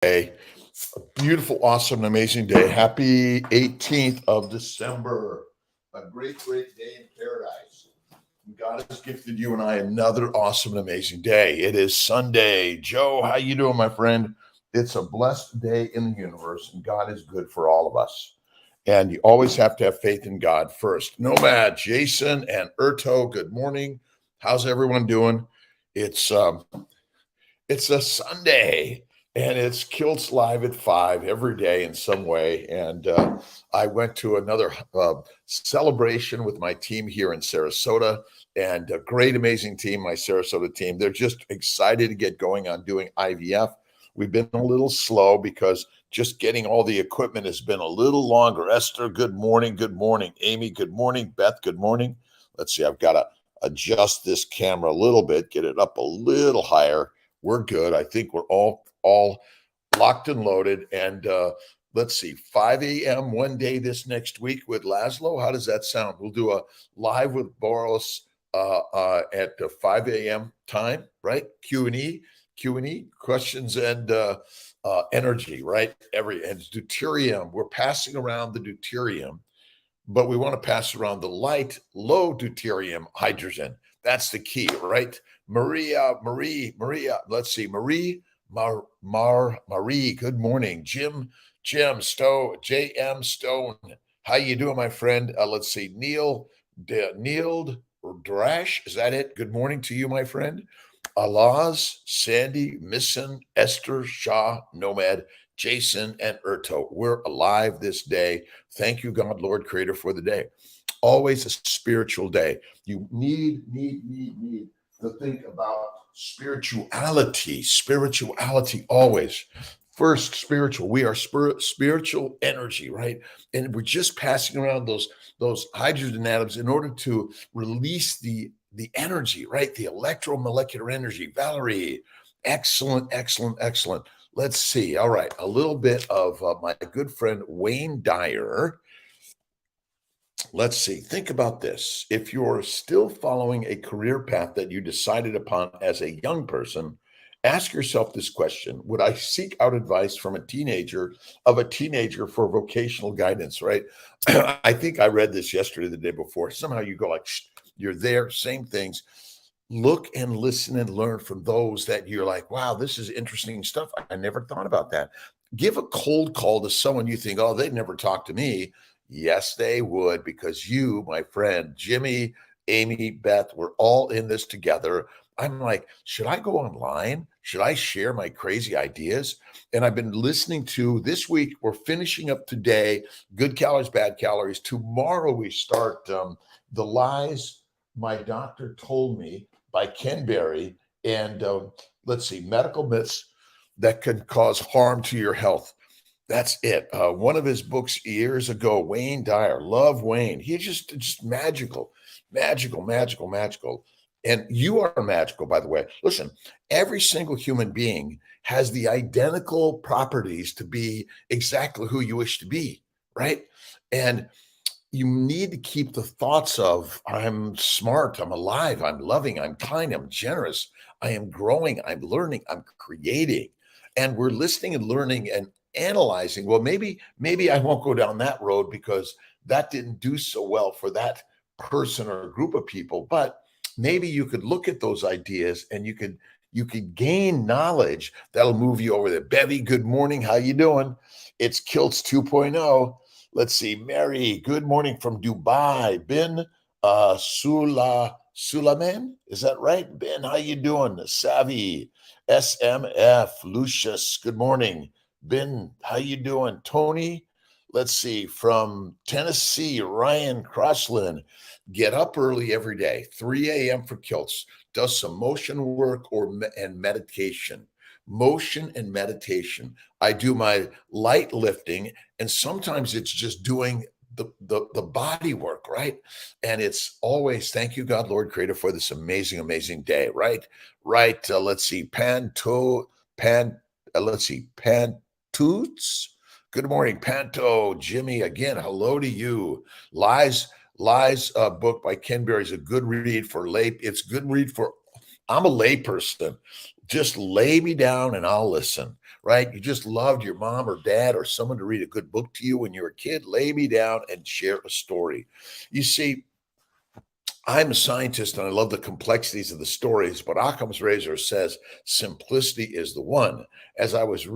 A beautiful, awesome, amazing day. Happy 18th of December. A great, great day in paradise. God has gifted you and I another awesome and amazing day. It is Sunday. Joe, how you doing, my friend? It's a blessed day in the universe, and God is good for all of us. And you always have to have faith in God first. Nomad, Jason, and Erto, good morning. How's everyone doing? It's um, it's a Sunday, and it's Kiltz Live at 5 every day in some way. And I went to another celebration with my team here in Sarasota, and a great, amazing team, my Sarasota team. They're just excited to get going on doing IVF. We've been a little slow because just getting all the equipment has been a little longer. Esther, good morning. Good morning. Amy, good morning. Beth, good morning. Let's see, I've got to adjust this camera a little bit, get it up a little higher. We're good. I think we're all locked and loaded. And let's see, 5 a.m. one day this next week with Laszlo. How does that sound? We'll do a live with Boros at 5 a.m. time, right? Q&E, questions and energy, right? And deuterium. We're passing around the deuterium, but we want to pass around the light, low deuterium hydrogen. That's the key, right? Maria. Let's see, Marie, Marie. Good morning, Jim Stone, J.M. Stone. How you doing, my friend? Let's see, Neil Drash. Is that it? Good morning to you, my friend. Alaz, Sandy, Misson, Esther, Shah, Nomad, Jason, and Erto. We're alive this day. Thank you, God, Lord, Creator, for the day. Always a spiritual day. You need to think about spirituality always. First, spiritual. We are spiritual energy, right? And we're just passing around those hydrogen atoms in order to release the energy, right? The electromolecular energy. Valerie, excellent. Let's see. All right, a little bit of my good friend Wayne Dyer. Let's see. Think about this. If you're still following a career path that you decided upon as a young person, ask yourself this question. Would I seek out advice from a teenager for vocational guidance, right? I think I read this yesterday, the day before. Somehow you go like, you're there, same things. Look and listen and learn from those that you're like, wow, this is interesting stuff. I never thought about that. Give a cold call to someone you think, oh, they'd never talk to me. Yes, they would, because you, my friend, Jimmy, Amy, Beth, we're all in this together. I'm like, should I go online? Should I share my crazy ideas? And I've been listening to this week. We're finishing up today. Good calories, bad calories. Tomorrow we start The Lies My Doctor Told Me by Ken Berry. And let's see, medical myths that can cause harm to your health. That's it. One of his books years ago, Wayne Dyer. Love Wayne. He's just magical. And you are magical, by the way. Listen, every single human being has the identical properties to be exactly who you wish to be, right? And you need to keep the thoughts of I'm smart, I'm alive, I'm loving, I'm kind, I'm generous, I am growing, I'm learning, I'm creating. And we're listening and learning and analyzing. Well, maybe I won't go down that road because that didn't do so well for that person or group of people. But maybe you could look at those ideas and you could gain knowledge that'll move you over there. Bevy, good morning. How you doing? It's Kiltz 2.0. Let's see, Mary, good morning from Dubai. Ben Sulaman, is that right? Ben, how you doing? Savvy, SMF, Lucius, good morning. Ben, how you doing? Tony, let's see, from Tennessee, Ryan Crossland, get up early every day, 3 a.m. for Kiltz, does some motion work and meditation. Motion and meditation. I do my light lifting, and sometimes it's just doing the body work, right? And it's always thank you, God, Lord, Creator, for this amazing day, right? Let's see, Pantoots. Good morning, Panto, Jimmy. Again, hello to you. Lies book by Ken Berry is a good read for lay. It's good read for. I'm a lay person. Just lay me down and I'll listen, right? You just loved your mom or dad or someone to read a good book to you when you were a kid. Lay me down and share a story. You see, I'm a scientist and I love the complexities of the stories, but Occam's razor says simplicity is the one. As I was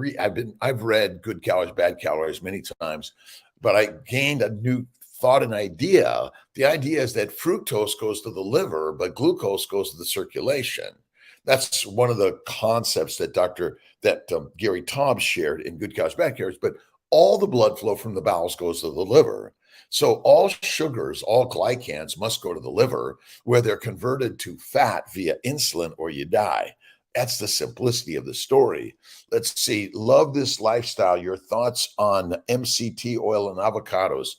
I've read Good Calories, Bad Calories many times, but I gained a new thought and idea. The idea is that fructose goes to the liver, but glucose goes to the circulation. That's one of the concepts that Gary Taubes shared in Good Calories, Bad Calories. But all the blood flow from the bowels goes to the liver. So all sugars, all glycans must go to the liver where they're converted to fat via insulin or you die. That's the simplicity of the story. Let's see. Love this lifestyle. Your thoughts on MCT oil and avocados.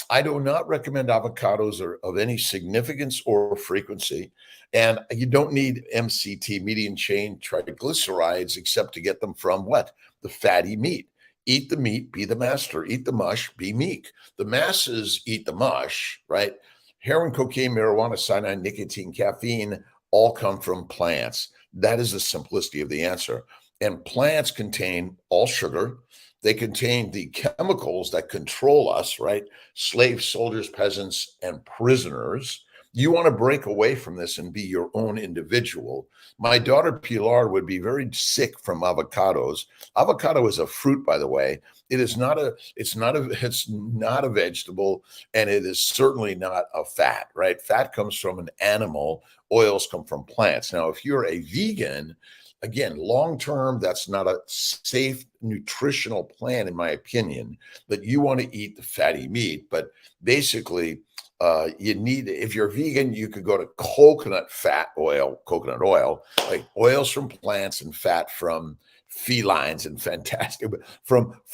I do not recommend avocados or of any significance or frequency. And you don't need MCT, medium chain triglycerides, except to get them from what? The fatty meat. Eat the meat, be the master. Eat the mush, be meek. The masses eat the mush, right? Heroin, cocaine, marijuana, cyanide, nicotine, caffeine all come from plants. That is the simplicity of the answer. And plants contain all sugar. They contain the chemicals that control us, right? Slaves, soldiers, peasants, and prisoners. You want to break away from this and be your own individual. My daughter Pilar would be very sick from avocados. Avocado is a fruit, by the way. It's not a vegetable, and it is certainly not a fat, right? Fat comes from an animal, oils come from plants. Now, if you're a vegan, again, long term, that's not a safe nutritional plan, in my opinion, that you want to eat the fatty meat. But basically, if you're vegan, you could go to coconut oil, like oils from plants and fat from felines and fantastic from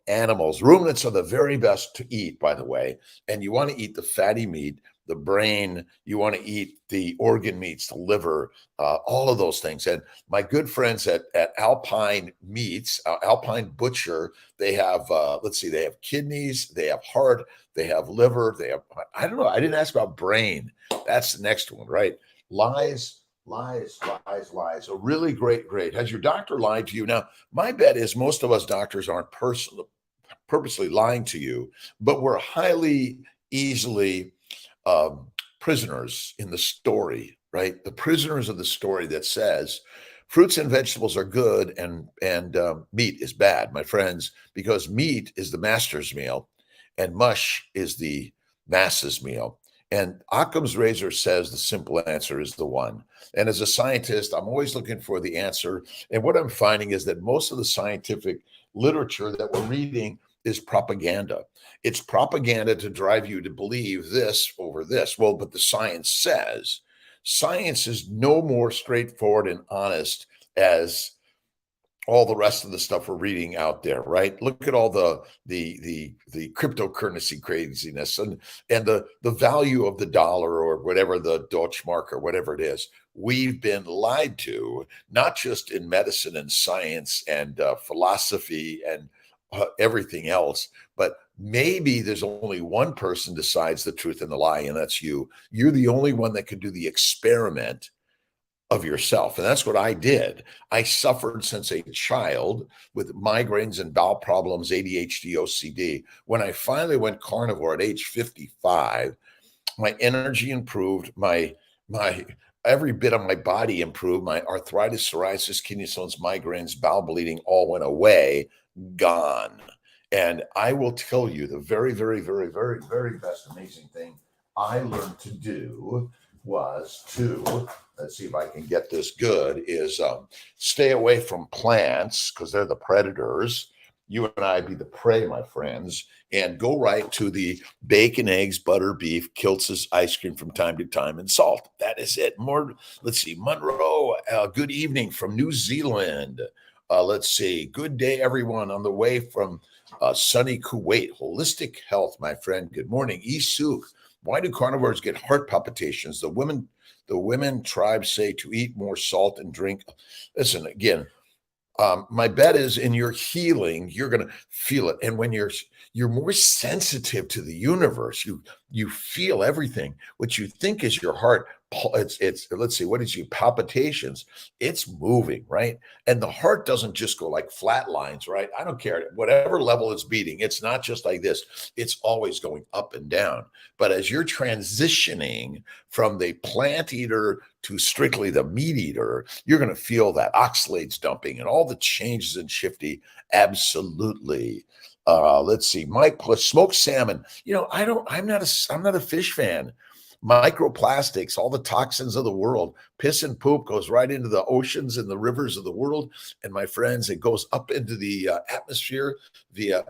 animals. Ruminants are the very best to eat, by the way. And you want to eat the fatty meat, the brain, you want to eat the organ meats, the liver, all of those things. And my good friends at Alpine Meats, Alpine Butcher, they have, they have kidneys, they have heart, they have liver, they have, I don't know, I didn't ask about brain. That's the next one, right? Lies. A really great. Has your doctor lied to you? Now, my bet is most of us doctors aren't purposely lying to you, but we're highly easily prisoners in the story, right? The prisoners of the story that says fruits and vegetables are good and meat is bad, my friends, because meat is the master's meal and mush is the masses meal. And Occam's razor says the simple answer is the one. And as a scientist, I'm always looking for the answer. And what I'm finding is that most of the scientific literature that we're reading is propaganda. It's propaganda to drive you to believe this over this. Well, but the science says science is no more straightforward and honest as all the rest of the stuff we're reading out there, right? Look at all the cryptocurrency craziness and the value of the dollar or whatever, the Deutschmark or whatever it is. We've been lied to, not just in medicine and science and philosophy and everything else, but maybe there's only one person decides the truth and the lie, and that's you. You're the only one that can do the experiment of yourself. And that's what I did. I suffered since a child with migraines and bowel problems, ADHD, OCD. When I finally went carnivore at age 55, my energy improved, my every bit of my body improved, my arthritis, psoriasis, kidney stones, migraines, bowel bleeding all went away, gone. And I will tell you the very, very, very, very, very best amazing thing I learned to do was to, let's see if I can get this good, is stay away from plants because they're the predators. You and I be the prey, my friends, and go right to the bacon, eggs, butter, beef, Kiltz's ice cream from time to time, and salt. That is it. More, let's see, Monroe, good evening from New Zealand. Let's see, good day, everyone, on the way from sunny Kuwait. Holistic health, my friend. Good morning. Isuk, why do carnivores get heart palpitations? The women tribes say to eat more salt and drink. Listen, again, my bet is in your healing, you're going to feel it. And when you're more sensitive to the universe, you feel everything. What you think is your heart it's let's see, what is you palpitations? It's moving, right? And the heart doesn't just go like flat lines, right? I don't care whatever level it's beating. It's not just like this. It's always going up and down. But as you're transitioning from the plant eater to strictly the meat eater, you're going to feel that oxalates dumping and all the changes in shifty. Absolutely. Let's see, Mike, smoked salmon. I'm not a fish fan. Microplastics, all the toxins of the world, piss and poop goes right into the oceans and the rivers of the world. And my friends, it goes up into the atmosphere via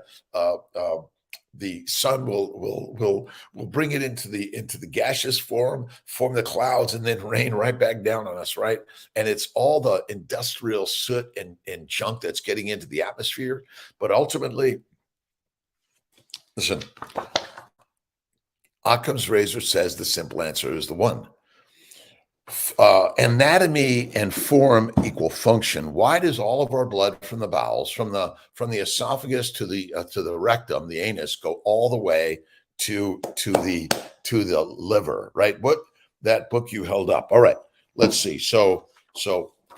the sun will bring it into the gaseous form the clouds, and then rain right back down on us, right? And it's all the industrial soot and junk that's getting into the atmosphere. But ultimately, listen, Occam's razor says the simple answer is the one. Anatomy and form equal function. Why does all of our blood from the bowels, from the esophagus to the rectum, the anus, go all the way to the liver? Right. What that book you held up. All right. Let's see. So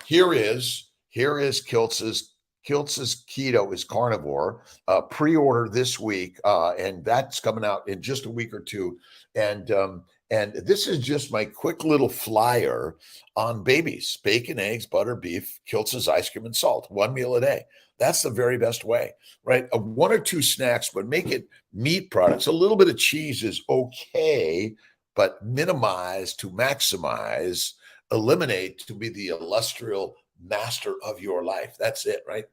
here is Kiltz's keto is carnivore. Pre-order this week, and that's coming out in just a week or two. And this is just my quick little flyer on babies: bacon, eggs, butter, beef, Kiltz's ice cream, and salt. One meal a day. That's the very best way, right? One or two snacks, but make it meat products. A little bit of cheese is okay, but minimize to maximize, eliminate to be the illustrious master of your life. That's it, right?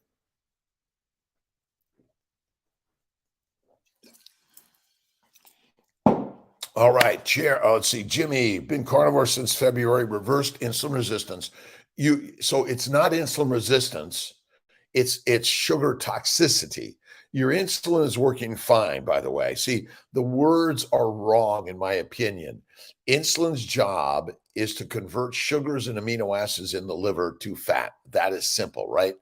All right, chair. Let's see, Jimmy, been carnivore since February, reversed insulin resistance. So it's not insulin resistance, it's sugar toxicity. Your insulin is working fine, by the way. See, the words are wrong, in my opinion. Insulin's job is to convert sugars and amino acids in the liver to fat. That is simple, right?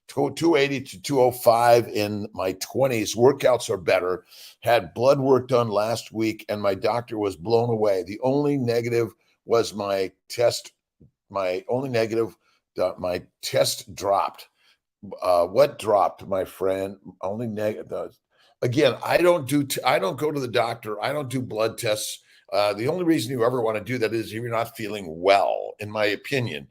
280 to 205 in my 20s. Workouts are better. Had blood work done last week, and my doctor was blown away. The only negative was my test. My only negative, my test dropped. What dropped, my friend? Only negative. Again, I don't go to the doctor. I don't do blood tests. The only reason you ever want to do that is if you're not feeling well, in my opinion.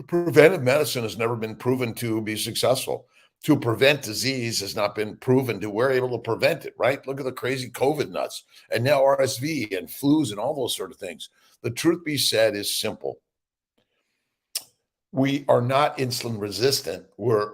Preventive medicine has never been proven to be successful. To prevent disease has not been proven to we're able to prevent it, right? Look at the crazy COVID nuts and now RSV and flus and all those sort of things. The truth be said is simple. We are not insulin resistant. We're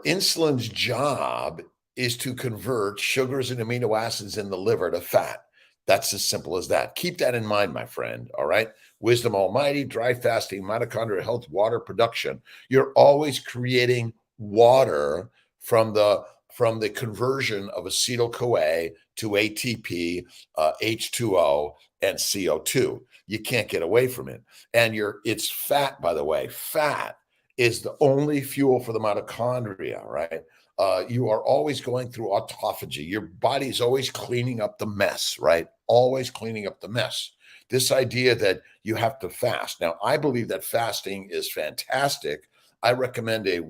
insulin's job is to convert sugars and amino acids in the liver to fat. That's as simple as that. Keep that in mind, my friend. All right. Wisdom Almighty, dry fasting, mitochondrial health, water production. You're always creating water from the conversion of acetyl-CoA to ATP, H2O, and CO2. You can't get away from it. And it's fat, by the way. Fat is the only fuel for the mitochondria, right? You are always going through autophagy. Your body's always cleaning up the mess, right? Always cleaning up the mess. This idea that you have to fast. Now, I believe that fasting is fantastic. I recommend a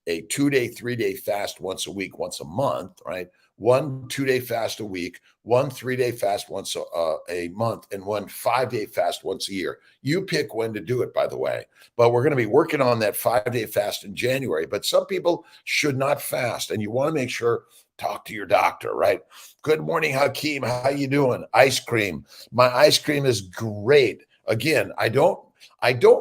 2-day, 3-day fast once a week, once a month, right? 1 2-day fast a week, 1 3-day fast once a month, and 1 5-day fast once a year. You pick when to do it, by the way. But we're going to be working on that 5-day fast in January. But some people should not fast, and you want to make sure, talk to your doctor, right? Good morning, Hakeem. How you doing? Ice cream. My ice cream is great. Again, I don't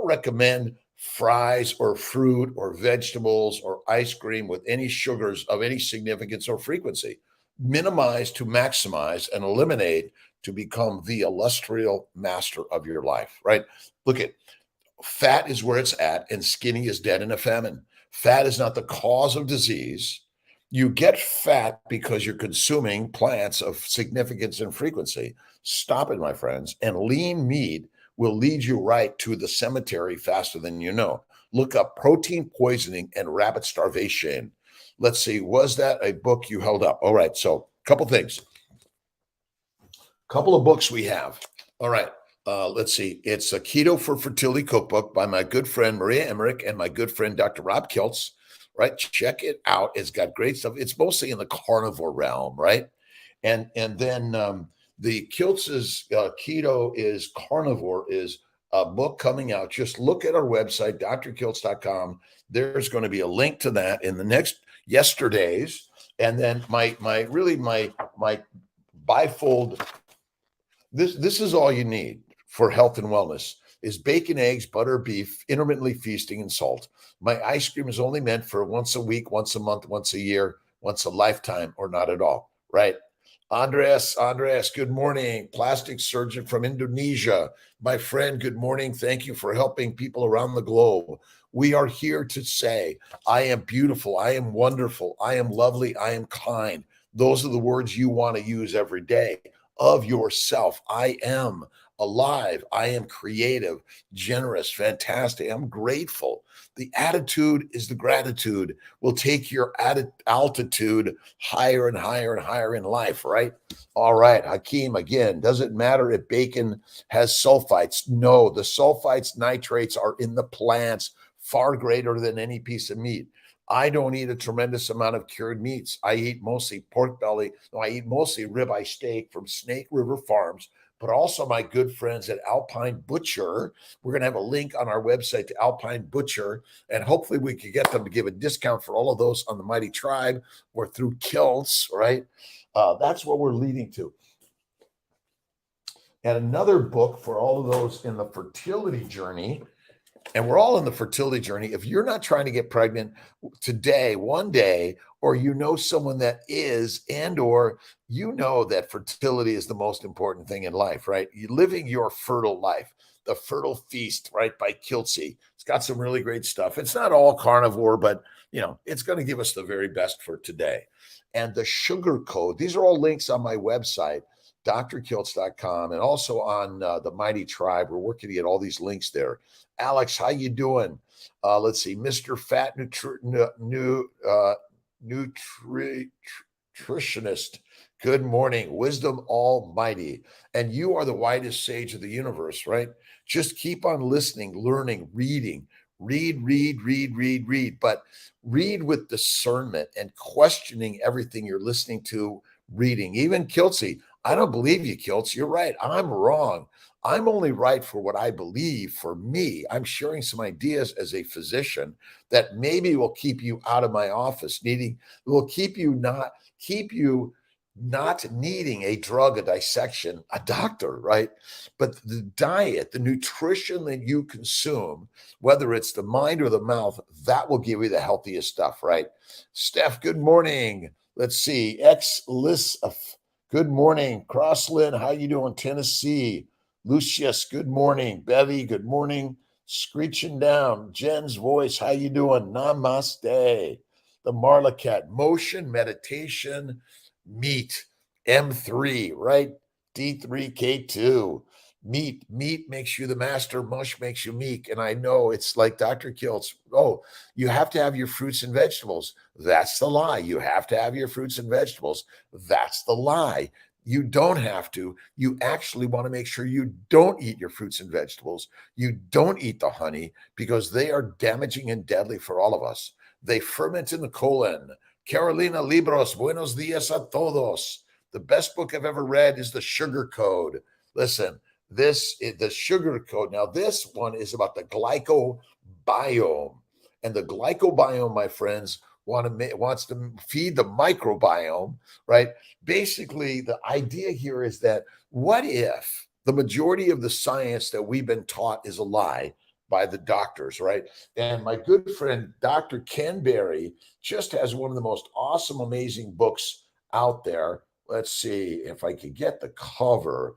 recommend fries or fruit or vegetables or ice cream with any sugars of any significance or frequency. Minimize to maximize and eliminate to become the illustrious master of your life, right? Look at fat is where it's at, and skinny is dead in a famine. Fat is not the cause of disease. You get fat because you're consuming plants of significance and frequency. Stop it, my friends. And lean meat will lead you right to the cemetery faster than you know. Look up protein poisoning and rabbit starvation. Let's see, was that a book you held up? All right, so a couple things. Couple of books we have. All right. let's see. It's a Keto for Fertility cookbook by my good friend Maria Emmerich and my good friend Dr. Rob Kiltz. Right, check it out. It's got great stuff. It's mostly in the carnivore realm, right? And then the Kiltz's Keto is Carnivore is a book coming out. Just look at our website, drkiltz.com. There's going to be a link to that in the next yesterdays. And then my bifold. This is all you need for health and wellness is bacon, eggs, butter, beef, intermittently feasting, and salt. My ice cream is only meant for once a week, once a month, once a year, once a lifetime, or not at all, right? Andres, good morning. Plastic surgeon from Indonesia. My friend, good morning. Thank you for helping people around the globe. We are here to say, I am beautiful. I am wonderful. I am lovely. I am kind. Those are the words you want to use every day of yourself. I am alive. I am creative, generous, fantastic. I'm grateful. The attitude is the gratitude will take your altitude higher and higher and higher in life, right? All right, Hakeem, again, does it matter if bacon has sulfites? No, the sulfites, nitrates are in the plants, far greater than any piece of meat. I don't eat a tremendous amount of cured meats. I eat mostly pork belly. No, I eat mostly ribeye steak from Snake River Farms, but also my good friends at Alpine Butcher. We're going to have a link on our website to Alpine Butcher, and hopefully we can get them to give a discount for all of those on the Mighty Tribe or through Kiltz, right? That's what we're leading to. And another book for all of those in the fertility journey. And we're all in the fertility journey. If you're not trying to get pregnant today, one day, or you know someone that is, and or you know that fertility is the most important thing in life, right? You're living your fertile life, the Fertile Feast, right, by Kiltzy. It's got some really great stuff. It's not all carnivore, but it's going to give us the very best for today. And the sugar code, these are all links on my website, drkiltz.com, and also on the Mighty Tribe. We're working to get all these links there. Alex, how you doing? Let's see, Mr. Fat Nutritionist. Good morning, Wisdom Almighty. And you are the widest sage of the universe, right? Just keep on listening, learning, reading. Read, but read with discernment and questioning everything you're listening to, reading. Even Kiltzy, I don't believe you, Kiltz. You're right. I'm wrong. I'm only right for what I believe for me. I'm sharing some ideas as a physician that maybe will keep you out of my office, will keep you not needing a drug, a dissection, a doctor, right? But the diet, the nutrition that you consume, whether it's the mind or the mouth, that will give you the healthiest stuff, right? Steph, good morning. Let's see. Good morning. Crosslyn, how you doing? Tennessee. Lucius, good morning. Bevy, good morning. Screeching down. Jen's voice, how you doing? Namaste. The Marla Cat, motion, meditation, meat, M3, right? D3K2. Meat makes you the master. Mush makes you meek. And I know it's like Dr. Kiltz. Oh, you have to have your fruits and vegetables. That's the lie. You have to have your fruits and vegetables. That's the lie. You don't have to. You actually want to make sure you don't eat your fruits and vegetables. You don't eat the honey because they are damaging and deadly for all of us. They ferment in the colon. Carolina Libros, buenos dias a todos. The best book I've ever read is The Sugar Code. Listen, this is the Sugar Code. Now, this one is about the glycobiome. And the glycobiome, my friends, wants to feed the microbiome, right? Basically, the idea here is that what if the majority of the science that we've been taught is a lie by the doctors, right? And my good friend, Dr. Ken Berry, just has one of the most awesome, amazing books out there. Let's see if I could get the cover.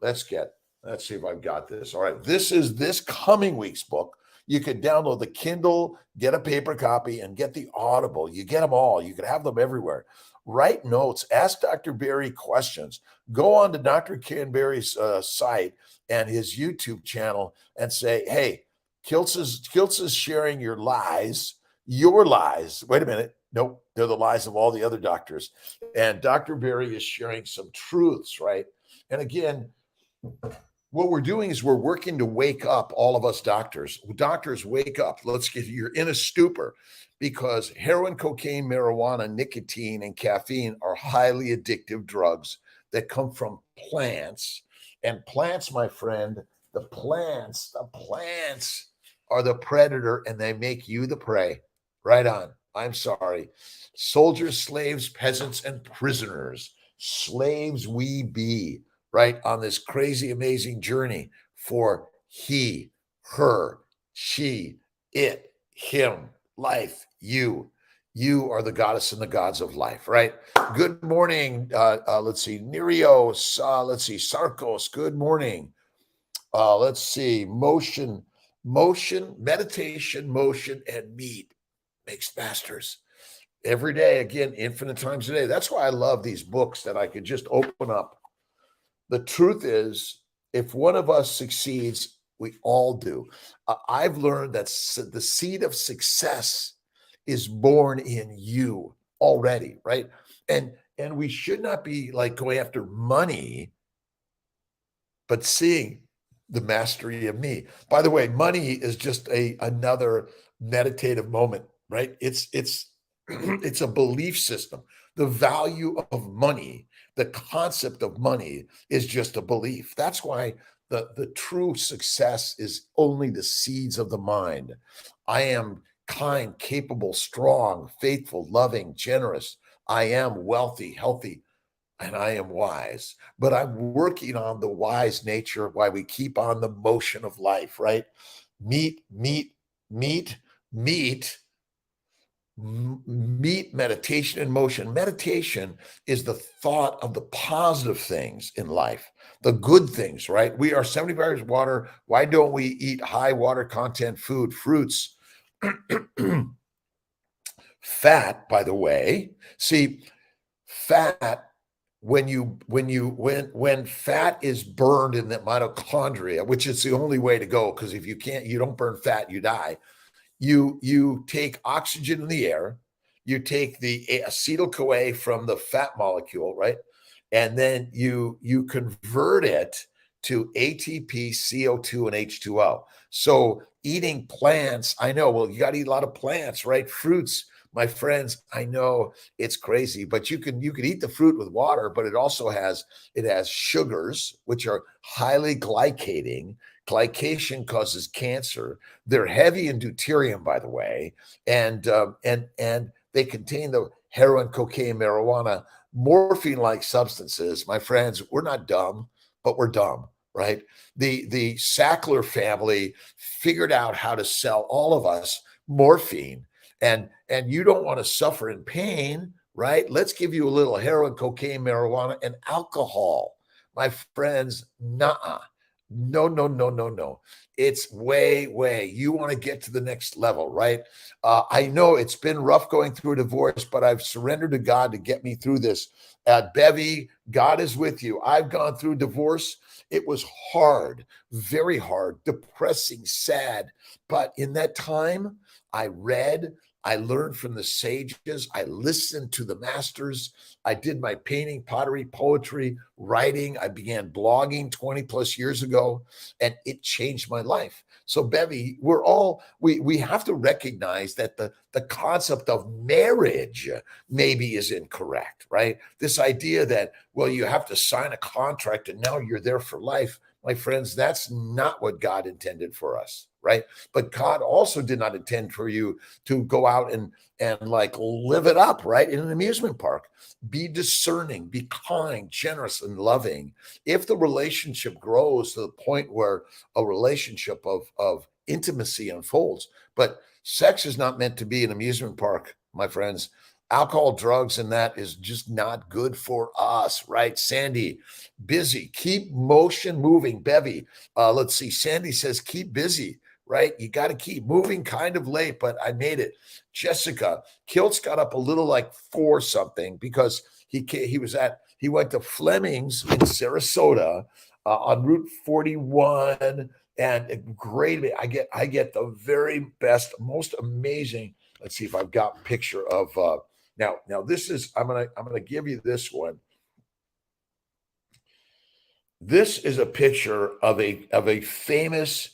Let's see if I've got this. All right. This is this coming week's book. You could download the Kindle, get a paper copy, and get the Audible. You get them all. You could have them everywhere. Write notes. Ask Dr. Berry questions. Go on to Dr. Ken Berry's site and his YouTube channel and say, hey, Kiltz is sharing your lies. Wait a minute. Nope, they're the lies of all the other doctors. And Dr. Berry is sharing some truths, right? And again, what we're doing is we're working to wake up all of us doctors. Doctors, wake up. You're in a stupor because heroin, cocaine, marijuana, nicotine, and caffeine are highly addictive drugs that come from plants. And plants, my friend, the plants are the predator and they make you the prey. Right on. I'm sorry. Soldiers, slaves, peasants, and prisoners. Slaves we be, right, on this crazy, amazing journey for he, her, she, it, him, life, you. You are the goddess and the gods of life, right? Good morning. Let's see, Nerios. Let's see, Sarkos. Good morning. Let's see, meditation, motion, and meat makes masters every day. Again, infinite times a day. That's why I love these books that I could just open up. The truth is, if one of us succeeds, we all do. I've learned that the seed of success is born in you already, right? And we should not be like going after money, but seeing the mastery of me. By the way, money is just another meditative moment, right? It's it's a belief system. The value of money, the concept of money is just a belief. That's why the true success is only the seeds of the mind. I am kind, capable, strong, faithful, loving, generous. I am wealthy, healthy, and I am wise. But I'm working on the wise nature why we keep on the motion of life, right? Meat, meat, meat, meat, meat, meditation, and motion. Meditation is the thought of the positive things in life, the good things, right? We are 75 hours water. Why don't we eat high water content food, fruits, fat, by the way? See, fat, when fat is burned in the mitochondria, which is the only way to go, because if you don't burn fat, you die. You take oxygen in the air, you take the acetyl CoA from the fat molecule, right? And then you convert it to ATP, CO2, and H2O. So eating plants, I know, well, you got to eat a lot of plants, right? Fruits, my friends, I know it's crazy, but you can eat the fruit with water, but it has sugars, which are highly glycating. Glycation causes cancer. They're heavy in deuterium, by the way, and they contain the heroin, cocaine, marijuana, morphine-like substances. My friends, we're not dumb, but we're dumb, right? The Sackler family figured out how to sell all of us morphine, and you don't want to suffer in pain, right? Let's give you a little heroin, cocaine, marijuana, and alcohol. My friends, nah. No, no, no, no, no. It's way. You want to get to the next level, right? I know it's been rough going through a divorce, but I've surrendered to God to get me through this. Bevy, God is with you. I've gone through divorce. It was hard, very hard, depressing, sad. But in that time, I read, I learned from the sages, I listened to the masters. I did my painting, pottery, poetry, writing. I began blogging 20 plus years ago, and it changed my life. So, Bevy, we have to recognize that the concept of marriage maybe is incorrect, right? This idea that, well, you have to sign a contract and now you're there for life. My friends, that's not what God intended for us, right? But God also did not intend for you to go out and like live it up, right? In an amusement park. Be discerning, be kind, generous, and loving. If the relationship grows to the point where a relationship of intimacy unfolds, but sex is not meant to be an amusement park, my friends. Alcohol, drugs, and that is just not good for us, right? Sandy, busy, keep motion moving. Bevy, let's see. Sandy says, keep busy, right? You got to keep moving, kind of late, but I made it. Jessica, Kiltz got up a little like 4 something because he went to Fleming's in Sarasota on Route 41, and great. I get the very best, most amazing. Let's see if I've got a picture of now this is I'm gonna give you this one. This is a picture of a famous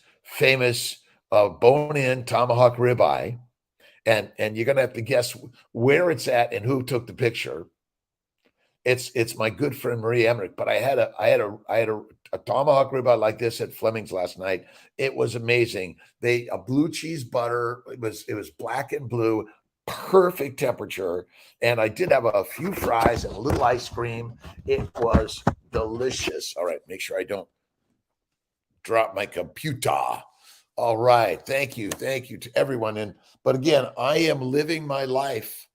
bone-in tomahawk ribeye, and you're gonna have to guess where it's at and who took the picture. It's my good friend Marie Emmerich, but I had a tomahawk ribeye like this at Fleming's last night. It was amazing. They a blue cheese butter. It was black and blue, perfect temperature, and I did have a few fries and a little ice cream. It was delicious. All right, make sure I don't drop my computer. All right, thank you to everyone. But again, I am living my life,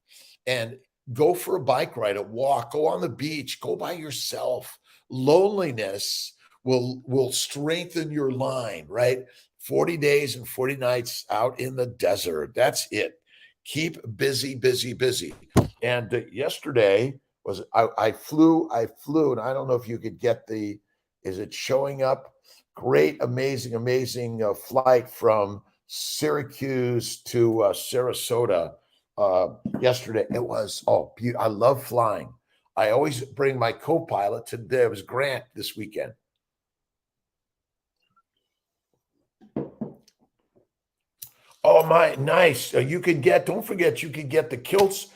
and go for a bike ride, a walk, go on the beach, go by yourself. Loneliness will strengthen your line, right? 40 days and 40 nights out in the desert. That's it. Keep busy, busy, busy. And yesterday was I flew, and I don't know if you could get is it showing up? Great, amazing flight from Syracuse to Sarasota yesterday. It was I love flying. I always bring my co-pilot. Today it was Grant this weekend. Oh my, nice. You could don't forget, you could get the Kiltz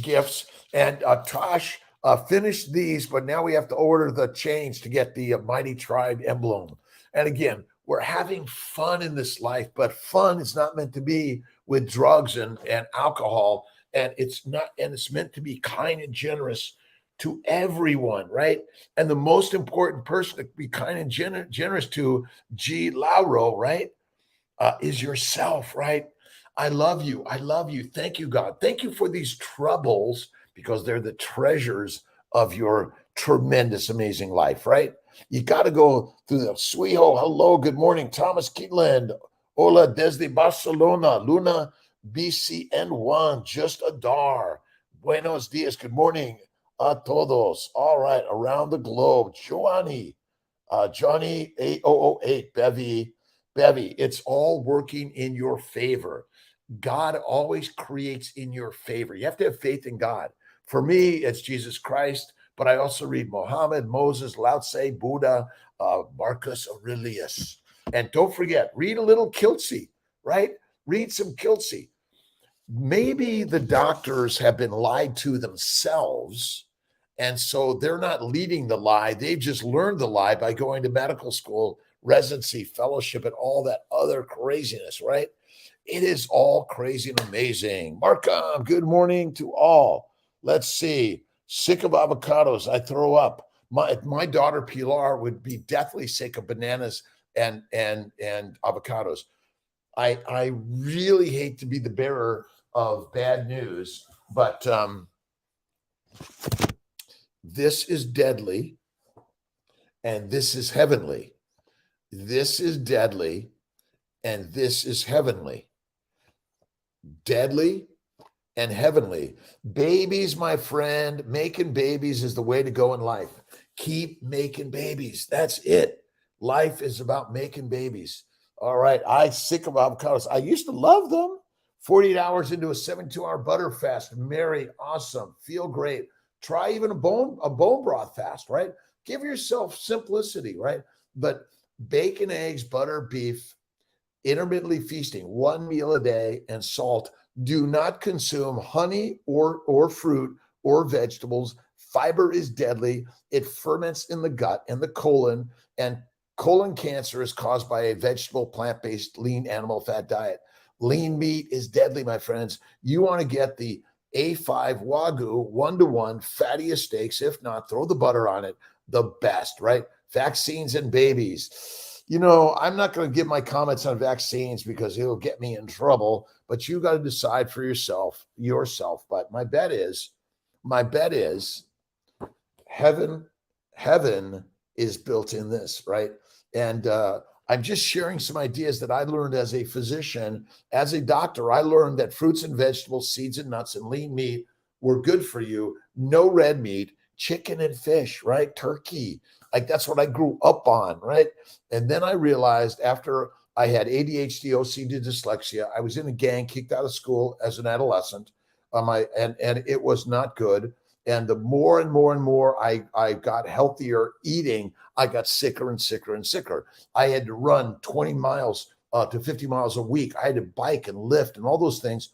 gifts, and Tosh finished these, but now we have to order the chains to get the Mighty Tribe emblem. And again, we're having fun in this life, but fun is not meant to be with drugs and alcohol. And it's meant to be kind and generous to everyone, right? And the most important person to be kind and generous to, G. Lauro, right? Is yourself, right? I love you. I love you. Thank you, God. Thank you for these troubles, because they're the treasures of your tremendous, amazing life, right? You got to go through the Sweeho. Hello, good morning. Thomas Keatland. Hola desde Barcelona. Luna BCN1. Just Adar. Buenos dias. Good morning a todos. All right. Around the globe. Johnny 8008. Bevy, it's all working in your favor. God always creates in your favor. You have to have faith in God. For me, it's Jesus Christ, but I also read Muhammad, Moses, Lao Tse, Buddha, Marcus Aurelius. And don't forget, read a little Kiltzy, right? Read some Kiltzy. Maybe the doctors have been lied to themselves, and so they're not leading the lie. They've just learned the lie by going to medical school, residency, fellowship, and all that other craziness, right? It is all crazy and amazing. Markham, good morning to all. Let's see. Sick of avocados. I throw up. My daughter Pilar would be deathly sick of bananas and avocados. I really hate to be the bearer of bad news, but this is deadly and this is heavenly. This is deadly and this is heavenly. Deadly and heavenly. Babies, my friend, making babies is the way to go in life. Keep making babies. That's it. Life is about making babies. All right. I'm sick of avocados. I used to love them. 48 hours into a 72-hour butter fast. Mary, awesome. Feel great. Try even a bone broth fast, right? Give yourself simplicity, right? But bacon, eggs, butter, beef, intermittently feasting, one meal a day, and salt. Do not consume honey or fruit or vegetables. Fiber is deadly. It ferments in the gut and the colon, and colon cancer is caused by a vegetable, plant-based, lean animal fat diet. Lean meat is deadly, my friends. You want to get the A5 Wagyu 1-to-1 fattiest steaks. If not, throw the butter on it. The best, right? Vaccines and babies. You know, I'm not going to give my comments on vaccines because it'll get me in trouble, but you got to decide for yourself. But my bet is heaven is built in this, right? And I'm just sharing some ideas that I learned as a physician. As a doctor, I learned that fruits and vegetables, seeds and nuts, and lean meat were good for you. No red meat, chicken and fish, right? Turkey. Like that's what I grew up on, right? And then I realized after I had ADHD, OCD, dyslexia, I was in a gang, kicked out of school as an adolescent. And it was not good. And the more and more and more I got healthier eating, I got sicker and sicker and sicker. I had to run 20 miles to 50 miles a week. I had to bike and lift and all those things.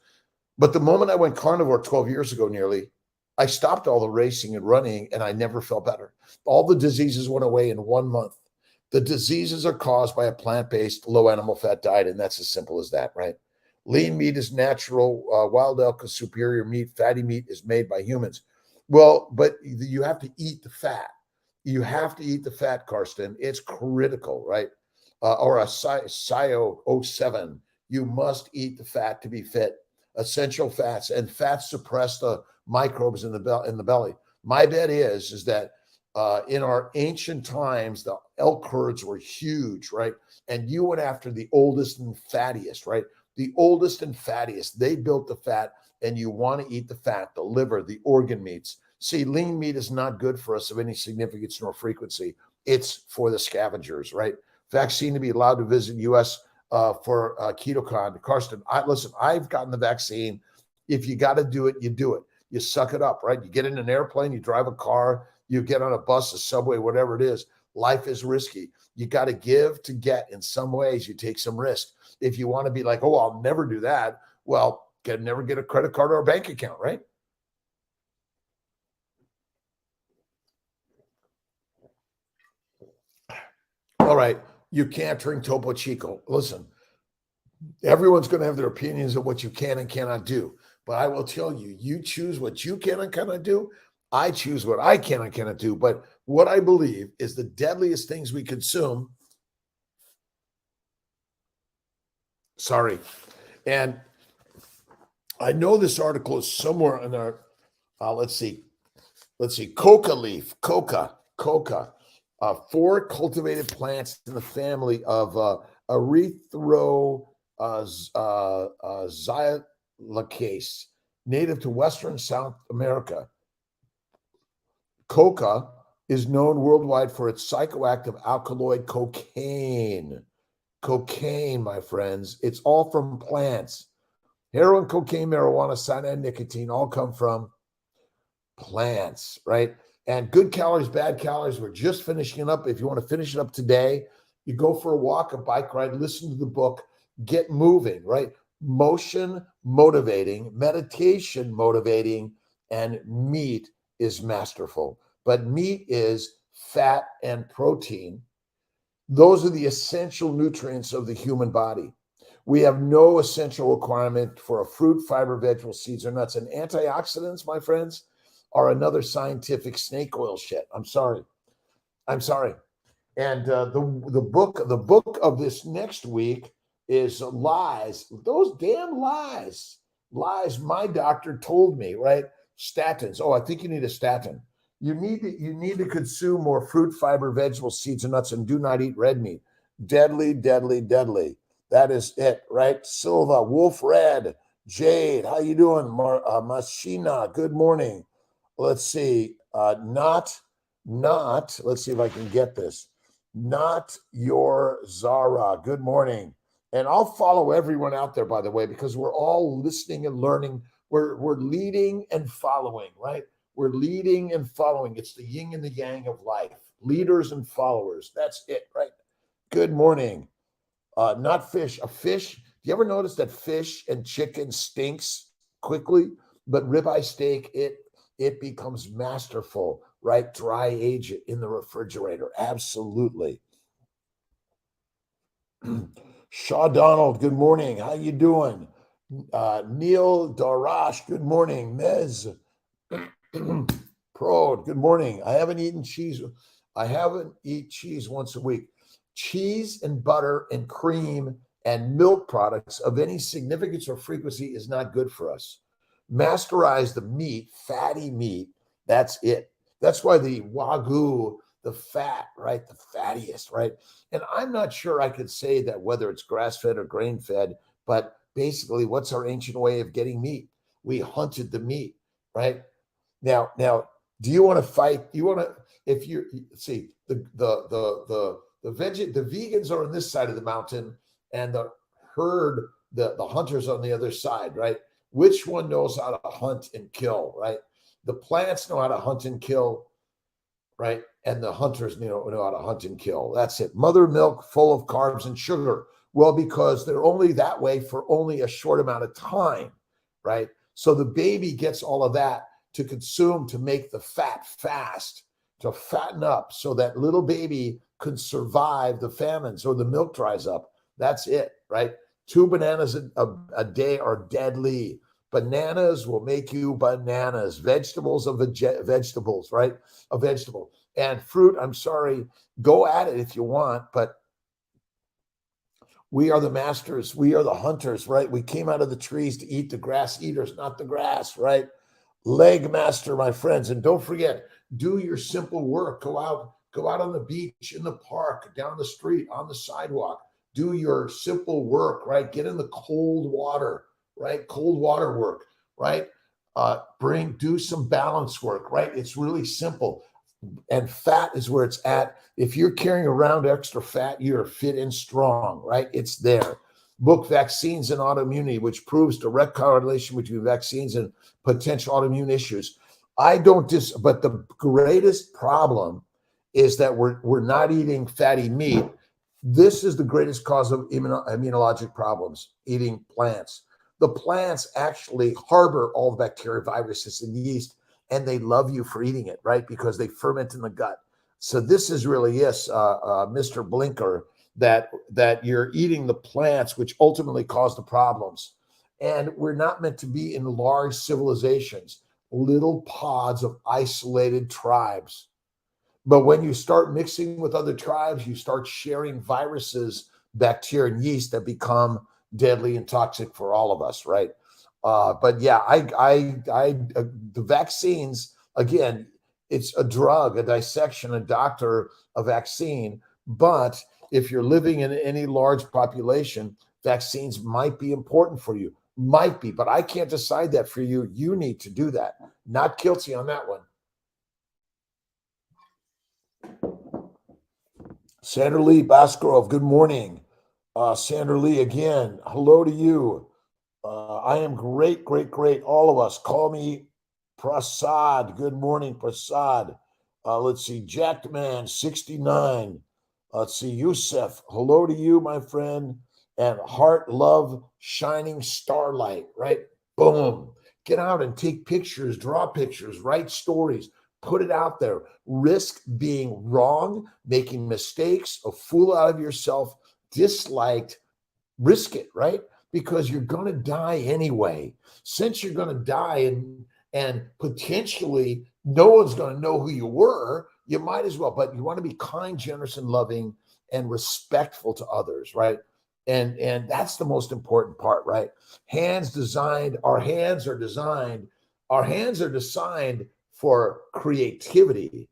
But the moment I went carnivore 12 years ago, nearly, I stopped all the racing and running and I never felt better. All the diseases went away in 1 month. The diseases are caused by a plant-based, low animal fat diet, and that's as simple as that, right? Lean meat is natural. Wild elk is superior meat. Fatty meat is made by humans. Well, but you have to eat the fat. You have to eat the fat, Karsten. It's critical, right? Or a SIO 07. You must eat the fat to be fit. Essential fats, and fats suppress the microbes in the belly. My bet is that in our ancient times, the elk herds were huge, right? And you went after the oldest and fattiest, right? The oldest and fattiest. They built the fat, and you want to eat the fat, the liver, the organ meats. See, lean meat is not good for us of any significance nor frequency. It's for the scavengers, right? Vaccine to be allowed to visit U.S. For KetoCon. Karsten, listen, I've gotten the vaccine. If you got to do it, you do it. You suck it up, right? You get in an airplane, you drive a car, you get on a bus, a subway, whatever it is. Life is risky. You got to give to get. In some ways, you take some risk. If you want to be like, oh, I'll never do that, well, never get a credit card or a bank account, right? All right. You can't drink Topo Chico. Listen, everyone's going to have their opinions of what you can and cannot do. But I will tell you, you choose what you can and cannot do. I choose what I can and cannot do. But what I believe is the deadliest things we consume. Sorry. And I know this article is somewhere in our, let's see, coca leaf, coca. 4 cultivated plants in the family of erythroxylase, native to Western South America. Coca is known worldwide for its psychoactive alkaloid cocaine. Cocaine, my friends, it's all from plants. Heroin, cocaine, marijuana, cyanide, nicotine all come from plants, right? And good calories, bad calories, we're just finishing it up. If you want to finish it up today, you go for a walk, a bike ride, listen to the book, get moving, right? Motion motivating, meditation motivating, and meat is masterful. But meat is fat and protein. Those are the essential nutrients of the human body. We have no essential requirement for a fruit, fiber, vegetable, seeds, or nuts. And antioxidants, my friends, are another scientific snake oil shit. I'm sorry. And the book of this next week is lies. Those damn lies. Lies my doctor told me, right? Statins. Oh, I think you need a statin. You need to consume more fruit, fiber, vegetables, seeds, and nuts, and do not eat red meat. Deadly, deadly, deadly. That is it, right? Silva, Wolf Red, Jade, how you doing? Machina, good morning. Let's see. Let's see if I can get this. Not your Zara. Good morning. And I'll follow everyone out there, by the way, because we're all listening and learning. We're leading and following, right? We're leading and following. It's the yin and the yang of life. Leaders and followers. That's it, right? Good morning. Not fish. A fish. Do you ever notice that fish and chicken stinks quickly? But ribeye steak, it becomes masterful, right? Dry age it in the refrigerator. Absolutely. Shaw Donald, good morning. How you doing? Neil Darash, good morning. Mez Prod, good morning. I haven't eaten cheese. I haven't eaten cheese once a week. Cheese and butter and cream and milk products of any significance or frequency is not good for us. Masterize the meat, fatty meat. That's it. That's why the Wagyu, the fat, right? The fattiest, right? And I'm not sure I could say that whether it's grass-fed or grain-fed, but basically, what's our ancient way of getting meat? We hunted the meat, right? Now, do you want to fight? You want to, if you see the vegans are on this side of the mountain and the herd, the hunters on the other side, right? Which one knows how to hunt and kill, right? The plants know how to hunt and kill, right? And the hunters know how to hunt and kill. That's it. Mother milk full of carbs and sugar. Well, because they're only that way for only a short amount of time, right? So the baby gets all of that to consume to make the fat fast, to fatten up so that little baby could survive the famines or the milk dries up. That's it, right? 2 bananas a day are deadly. Bananas will make you bananas. Vegetables of vegetables, right? A vegetable. And fruit, I'm sorry, go at it if you want, but we are the masters. We are the hunters, right? We came out of the trees to eat the grass eaters, not the grass, right? Leg master, my friends. And don't forget, do your simple work. Go out on the beach, in the park, down the street, on the sidewalk. Do your simple work, right? Get in the cold water, right? Cold water work, right? Do some balance work, right? It's really simple. And fat is where it's at. If you're carrying around extra fat, you're fit and strong, right? It's there. Book Vaccines and Autoimmunity, which proves direct correlation between vaccines and potential autoimmune issues. But the greatest problem is that we're not eating fatty meat. This is the greatest cause of immunologic problems, eating plants. The plants actually harbor all the bacteria, viruses, and yeast, and they love you for eating it, right? Because they ferment in the gut. So this is really, yes, Mr. Blinker, that you're eating the plants, which ultimately cause the problems. And we're not meant to be in large civilizations, little pods of isolated tribes. But when you start mixing with other tribes, you start sharing viruses, bacteria, and yeast that become deadly and toxic for all of us, right? But yeah, the vaccines, again, it's a drug, a dissection, a doctor, a vaccine. But if you're living in any large population, vaccines might be important for you. Might be, but I can't decide that for you. You need to do that. Not guilty on that one. Sandra Lee Baskerov, good morning. Sandra Lee, again, hello to you. I am great, great, great. All of us. Call me Prasad. Good morning, Prasad. Let's see. Jackman, 69. Let's see. Yusef, hello to you, my friend. And Heart, Love, Shining Starlight, right? Boom. Get out and take pictures, draw pictures, write stories. Put it out there. Risk being wrong, making mistakes, a fool out of yourself, disliked. Risk it, right? Because you're going to die anyway. Since you're going to die and potentially no one's going to know who you were, you might as well. But you want to be kind, generous, and loving and respectful to others, right? And that's the most important part, right? Our hands are designed for creativity,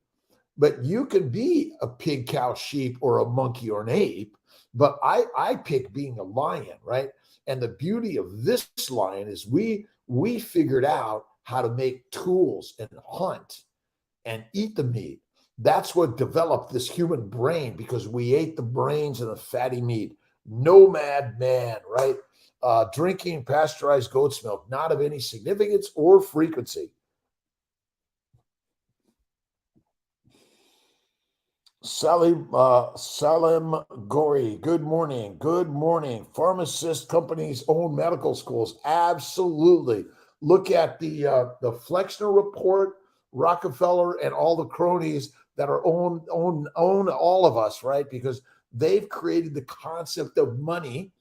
but you can be a pig, cow, sheep, or a monkey or an ape. But I pick being a lion, right? And the beauty of this lion is we figured out how to make tools and hunt and eat the meat. That's what developed this human brain, because we ate the brains and the fatty meat. Nomad man, right? Drinking pasteurized goat's milk, not of any significance or frequency. Salim Gori, good morning. Good morning. Pharmacist companies own medical schools. Absolutely. Look at the Flexner report, Rockefeller, and all the cronies that are own all of us, right? Because they've created the concept of money,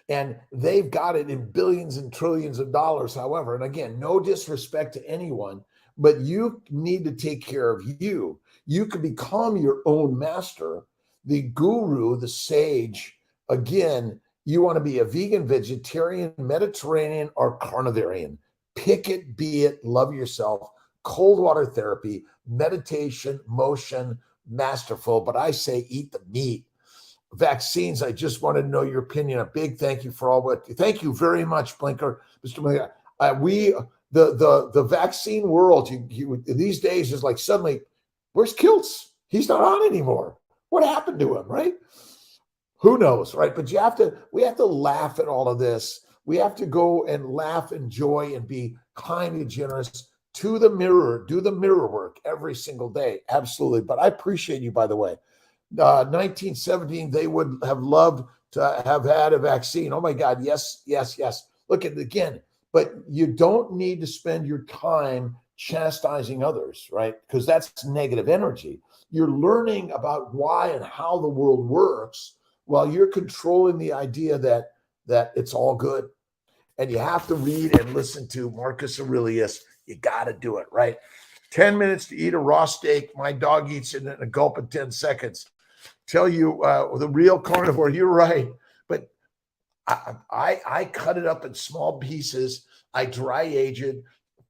and they've got it in billions and trillions of dollars. However, and again, no disrespect to anyone, but you need to take care of you. You can become your own master, the guru, the sage. Again, you want to be a vegan, vegetarian, Mediterranean, or carnivorian. Pick it, be it, love yourself. Cold water therapy, meditation, motion, masterful. But I say eat the meat. Vaccines, I just wanted to know your opinion. A big thank you for all what. Thank you very much, Blinker, Mr. Blinker. The vaccine world these days is like suddenly, where's Kiltz? He's not on anymore. What happened to him, right? Who knows, right? But we have to laugh at all of this. We have to go and laugh and joy and be kind and generous to the mirror, do the mirror work every single day. Absolutely. But I appreciate you, by the way. 1917, they would have loved to have had a vaccine. Oh my God. Yes, yes, yes. Look at it again. But you don't need to spend your time chastising others, right? Because that's negative energy. You're learning about why and how the world works while you're controlling the idea that it's all good. And you have to read and listen to Marcus Aurelius. You got to do it, right? 10 minutes to eat a raw steak. My dog eats it in a gulp of 10 seconds. Tell you the real carnivore, you're right. But I cut it up in small pieces. I dry age it,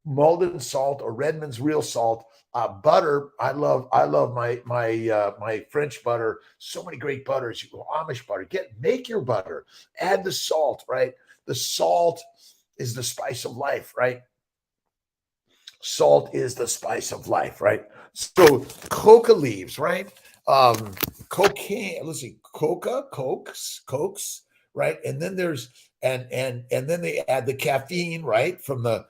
Malden salt or Redmond's real salt. Butter, I love my French butter. So many great butters. Amish butter. Make your butter. Add the salt, right? The salt is the spice of life, right? Salt is the spice of life, right? So coca leaves, right? Cocaine. Let's see, cokes, right? And then there's and then they add the caffeine, right, from the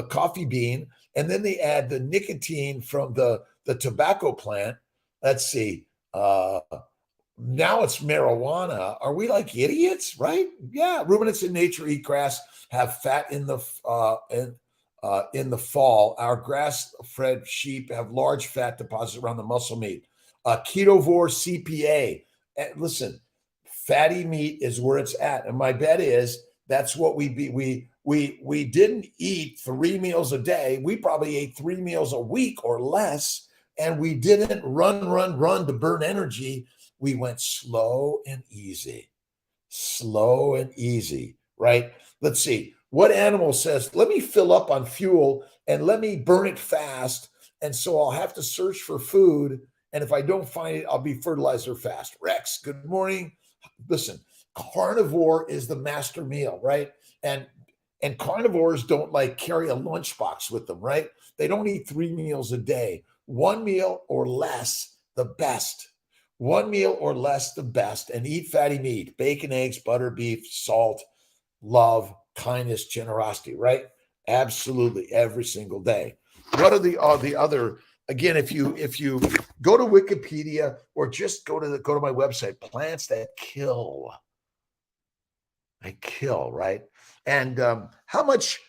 coffee bean, and then they add the nicotine from the tobacco plant. Let's see. Now it's marijuana. Are we like idiots, right? Yeah, ruminants in nature eat grass, have fat in the in the fall. Our grass-fed sheep have large fat deposits around the muscle meat. Ketovore CPA. And listen, fatty meat is where it's at, and my bet is that's what we be. We didn't eat 3 meals a day. We probably ate 3 meals a week or less, and we didn't run to burn energy. We went slow and easy, right? Let's see. What animal says, let me fill up on fuel and let me burn it fast. And so I'll have to search for food. And if I don't find it, I'll be fertilizer fast. Rex, good morning. Listen, carnivore is the master meal, right? And carnivores don't like carry a lunchbox with them, right? They don't eat 3 meals a day. 1 meal or less, the best. 1 meal or less, the best. And eat fatty meat, bacon, eggs, butter, beef, salt, love, kindness, generosity, right? Absolutely, every single day. What are the other? Again, if you go to Wikipedia or just go to my website, plants that kill. They kill, right? And how much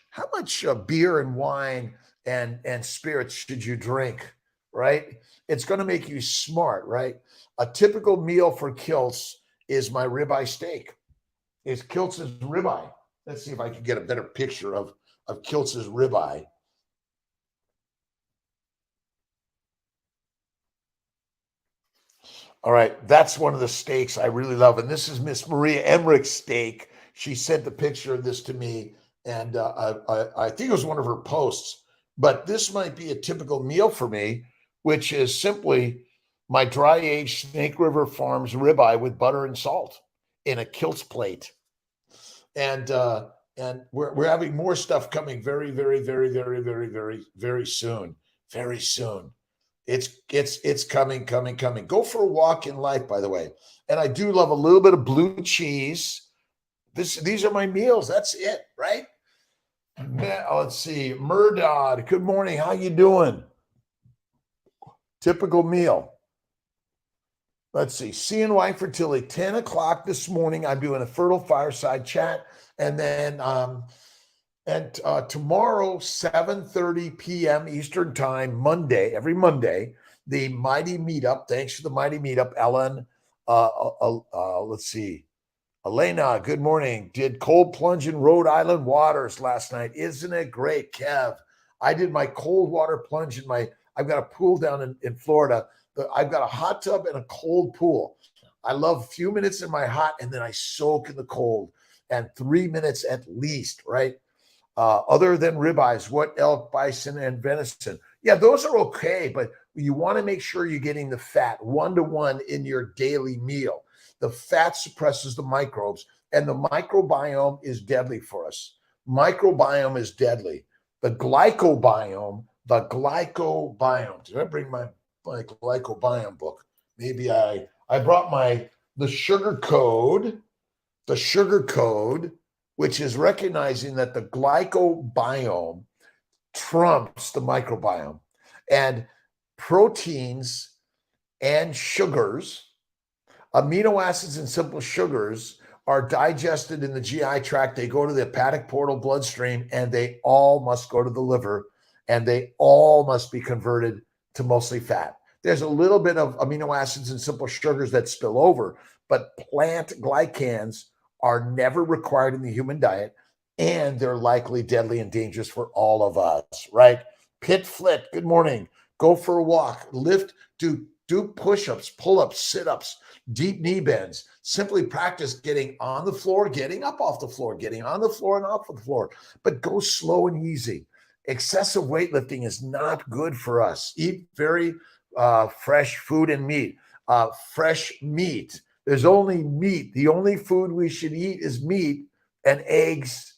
beer and wine and spirits should you drink, right? It's going to make you smart, right? A typical meal for Kiltz is my ribeye steak. Is Kiltz's ribeye. Let's see if I can get a better picture of Kiltz's ribeye. All right, that's one of the steaks I really love. And this is Miss Maria Emmerich's steak. She sent the picture of this to me, and I think it was one of her posts. But this might be a typical meal for me, which is simply my dry-aged Snake River Farms ribeye with butter and salt in a Kiltz plate. And we're having more stuff coming very, very, very, very, very, very, very soon. Very soon. It's coming. Go for a walk in life, by the way. And I do love a little bit of blue cheese. These are my meals. That's it, right? Let's see. Murdod, good morning. How you doing? Typical meal. Let's see. CNY Fertility, 10 o'clock this morning. I'm doing a fertile fireside chat. And then tomorrow, 7:30 p.m. Eastern time, Monday, every Monday, the Mighty Meetup. Thanks for the Mighty Meetup, Ellen. Let's see. Elena, good morning. Did cold plunge in Rhode Island waters last night. Isn't it great, Kev? I did my cold water plunge I've got a pool down in Florida. I've got a hot tub and a cold pool. I love a few minutes in my hot, and then I soak in the cold, and 3 minutes at least, right? Other than ribeyes, what elk, bison, and venison? Yeah, those are okay, but you want to make sure you're getting the fat 1-to-1 in your daily meal. The fat suppresses the microbes, and the microbiome is deadly for us. Microbiome is deadly. The glycobiome. Did I bring my glycobiome book? Maybe I brought the sugar code. The sugar code which is recognizing that the glycobiome trumps the microbiome, and proteins and sugars, amino acids and simple sugars, are digested in the GI tract. They go to the hepatic portal bloodstream, and they all must go to the liver, and they all must be converted to mostly fat. There's a little bit of amino acids and simple sugars that spill over, but plant glycans are never required in the human diet, and they're likely deadly and dangerous for all of us, right? Pit Flit, good morning. Go for a walk, lift, do push-ups, pull-ups, sit-ups, deep knee bends. Simply practice getting on the floor, getting up off the floor, getting on the floor and off of the floor, but go slow and easy. Excessive weightlifting is not good for us. Eat very fresh food and meat. Fresh meat. There's only meat. The only food we should eat is meat and eggs,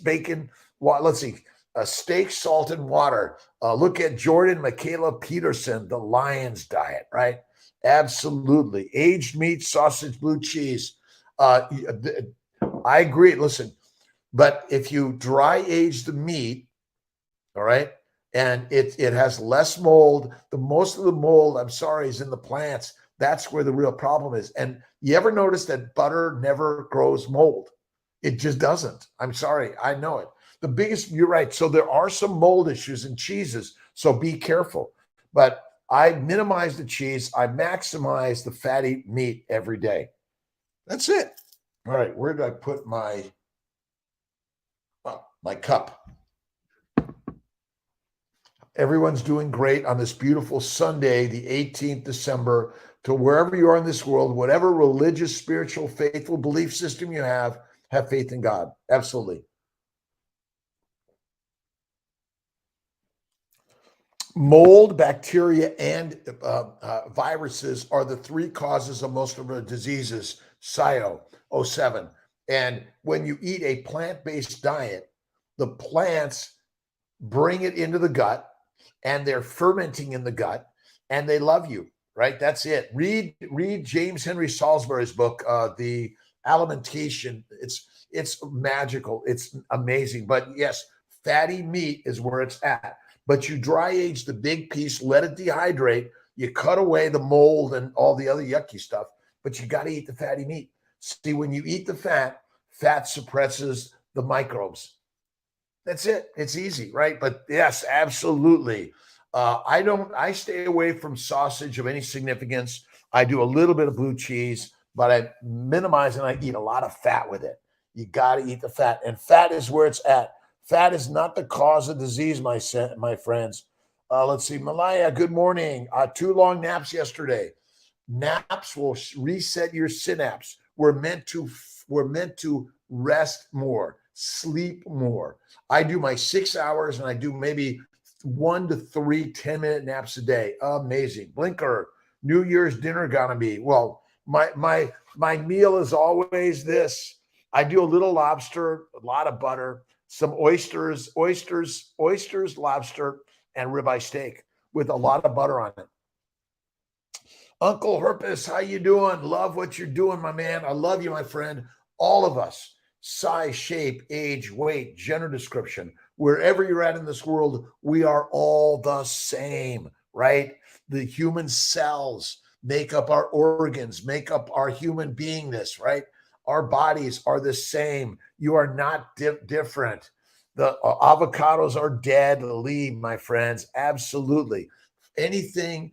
bacon. Let's see. Steak, salt, and water. Look at Jordan Michaela Peterson, the Lions diet, right? Absolutely. Aged meat, sausage, blue cheese. I agree. Listen, but if you dry age the meat, all right, and it has less mold, most of the mold, I'm sorry, is in the plants. That's where the real problem is. And you ever notice that butter never grows mold? It just doesn't. I'm sorry. I know it. You're right. So there are some mold issues in cheeses. So be careful. But I minimize the cheese. I maximize the fatty meat every day. That's it. All right. Where did I put my cup? Everyone's doing great on this beautiful Sunday, the 18th December. To wherever you are in this world, whatever religious, spiritual, faithful belief system you have faith in God. Absolutely. Mold, bacteria, and viruses are the three causes of most of our diseases, SIO 07. And when you eat a plant-based diet, the plants bring it into the gut, and they're fermenting in the gut, and they love you, right? That's it. Read James Henry Salisbury's book, The Alimentation. It's magical. It's amazing. But yes, fatty meat is where it's at. But you dry age the big piece, let it dehydrate. You cut away the mold and all the other yucky stuff, but you got to eat the fatty meat. See, when you eat the fat suppresses the microbes. That's it. It's easy, right? But yes, absolutely. I stay away from sausage of any significance. I do a little bit of blue cheese, but I minimize and I eat a lot of fat with it. You got to eat the fat, and fat is where it's at. Fat is not the cause of disease, my friends. Let's see. Malaya, good morning. 2 long naps yesterday. Naps will reset your synapse. We're meant to rest more, sleep more. I do my 6 hours, and I do maybe 1 to 3 10-minute naps a day. Amazing. Blinker, New Year's dinner gonna be. Well, my meal is always this. I do a little lobster, a lot of butter, some oysters, lobster, and ribeye steak with a lot of butter on it. Uncle Herpes, how you doing? Love what you're doing, my man. I love you, my friend. All of us, size, shape, age, weight, gender description, wherever you're at in this world, we are all the same, right? The human cells make up our organs, make up our human beingness, right? Our bodies are the same. You are not different. The avocados are deadly, my friends. Absolutely. Anything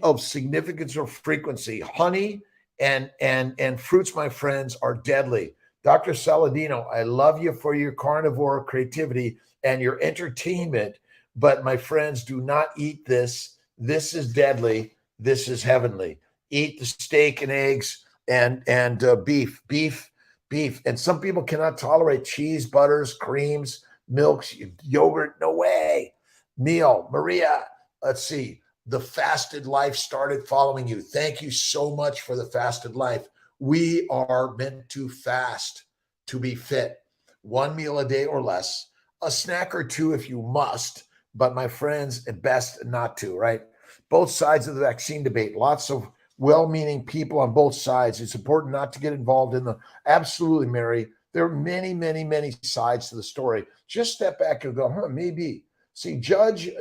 of significance or frequency, honey and fruits, my friends, are deadly. Dr. Saladino, I love you for your carnivore creativity and your entertainment, but my friends, do not eat this. This is deadly. This is heavenly. Eat the steak and eggs and beef. And some people cannot tolerate cheese, butters, creams, milks, yogurt. No way. Neil, Maria, let's see. The fasted life started following you. Thank you so much for the fasted life. We are meant to fast to be fit. 1 meal a day or less, a snack or two if you must, but my friends, best not to, right? Both sides of the vaccine debate, lots of well-meaning people on both sides. It's important not to get involved in absolutely, Mary. There are many, many, many sides to the story. Just step back and go, maybe. See, judge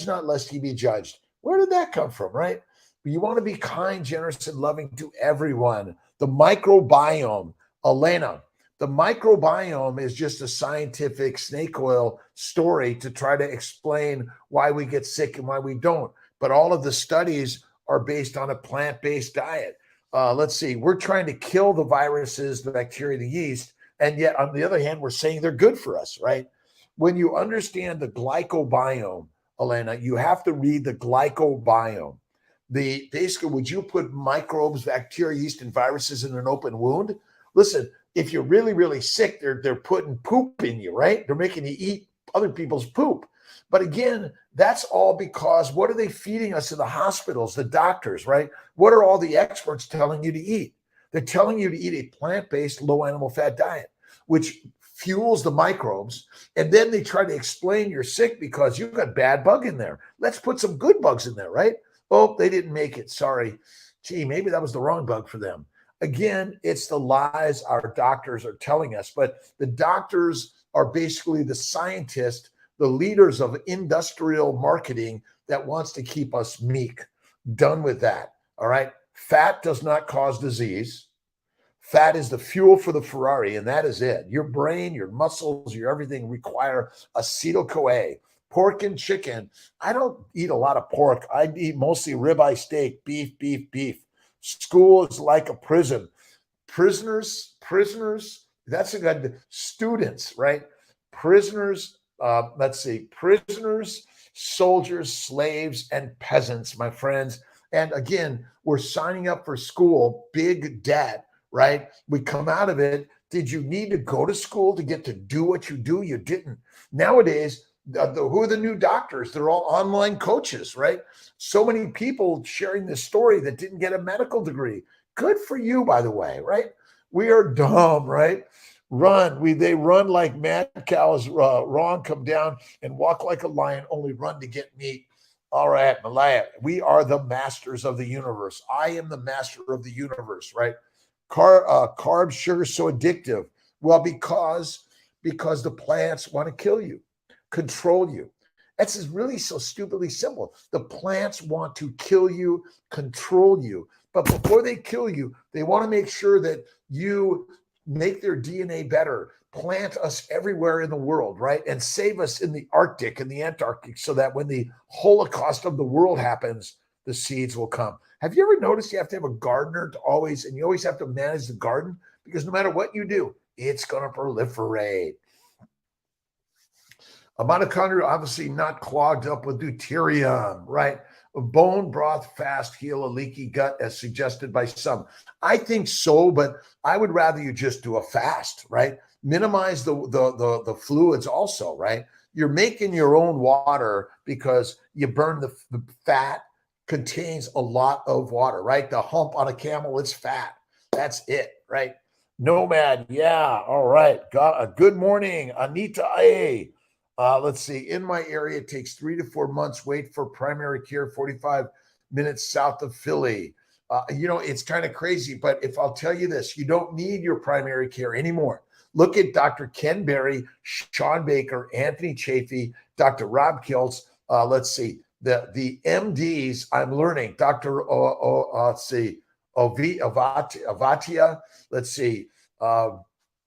not lest he be judged. Where did that come from, right? You want to be kind, generous, and loving to everyone. The microbiome, Elena, the microbiome is just a scientific snake oil story to try to explain why we get sick and why we don't. But all of the studies are based on a plant-based diet. Let's see, we're trying to kill the viruses, the bacteria, the yeast, and yet on the other hand, we're saying they're good for us, right? When you understand the glycobiome, Elena, you have to read the glycobiome. Basically, would you put microbes, bacteria, yeast, and viruses in an open wound? Listen, if you're really, really sick, they're putting poop in you, right? They're making you eat other people's poop. But again, that's all because what are they feeding us in the hospitals, the doctors, right? What are all the experts telling you to eat? They're telling you to eat a plant-based, low animal fat diet, which fuels the microbes. And then they try to explain you're sick because you've got bad bug in there. Let's put some good bugs in there, right? Oh, they didn't make it. Sorry. Gee, maybe that was the wrong bug for them. Again, it's the lies our doctors are telling us, but the doctors are basically the scientists, the leaders of industrial marketing that wants to keep us meek. Done with that. All right. Fat does not cause disease. Fat is the fuel for the Ferrari, and that is it. Your brain, your muscles, your everything require acetyl-CoA. Pork and chicken. I don't eat a lot of pork. I eat mostly ribeye steak, beef, beef, beef. School is like a prison. Prisoners, that's a good, students, right? Prisoners, let's see, prisoners, soldiers, slaves, and peasants, my friends. And again, we're signing up for school, big debt, right? We come out of it. Did you need to go to school to get to do what you do? You didn't. Nowadays, who are the new doctors? They're all online coaches, right? So many people sharing this story that didn't get a medical degree. Good for you, by the way, right? We are dumb, right? They run like mad cows, wrong, come down and walk like a lion, only run to get meat. All right, Malaya, we are the masters of the universe. I am the master of the universe, right? Carbs, sugar, so addictive. Well, because the plants want to kill you, control you. That's really so stupidly simple. The plants want to kill you, control you. But before they kill you, they want to make sure that you make their DNA better, plant us everywhere in the world, right? And save us in the Arctic and the Antarctic so that when the Holocaust of the world happens, the seeds will come. Have you ever noticed you have to have a gardener to always, and you always have to manage the garden? Because no matter what you do, it's going to proliferate. A mitochondria obviously not clogged up with deuterium, right? A bone broth fast heal a leaky gut as suggested by some. I think so, but I would rather you just do a fast, right? Minimize the fluids also, right? You're making your own water because you burn the fat contains a lot of water, right? The hump on a camel, it's fat. That's it, right? Nomad, yeah, all right. Got a good morning, Anita A. Let's see. In my area, it takes 3 to 4 months. Wait for primary care, 45 minutes south of Philly. It's kind of crazy, but if I'll tell you this, you don't need your primary care anymore. Look at Dr. Ken Berry, Sean Baker, Anthony Chafee, Dr. Rob Kiltz. Let's see. The MDs I'm learning, Dr. Let's see, Avatia. Let's see.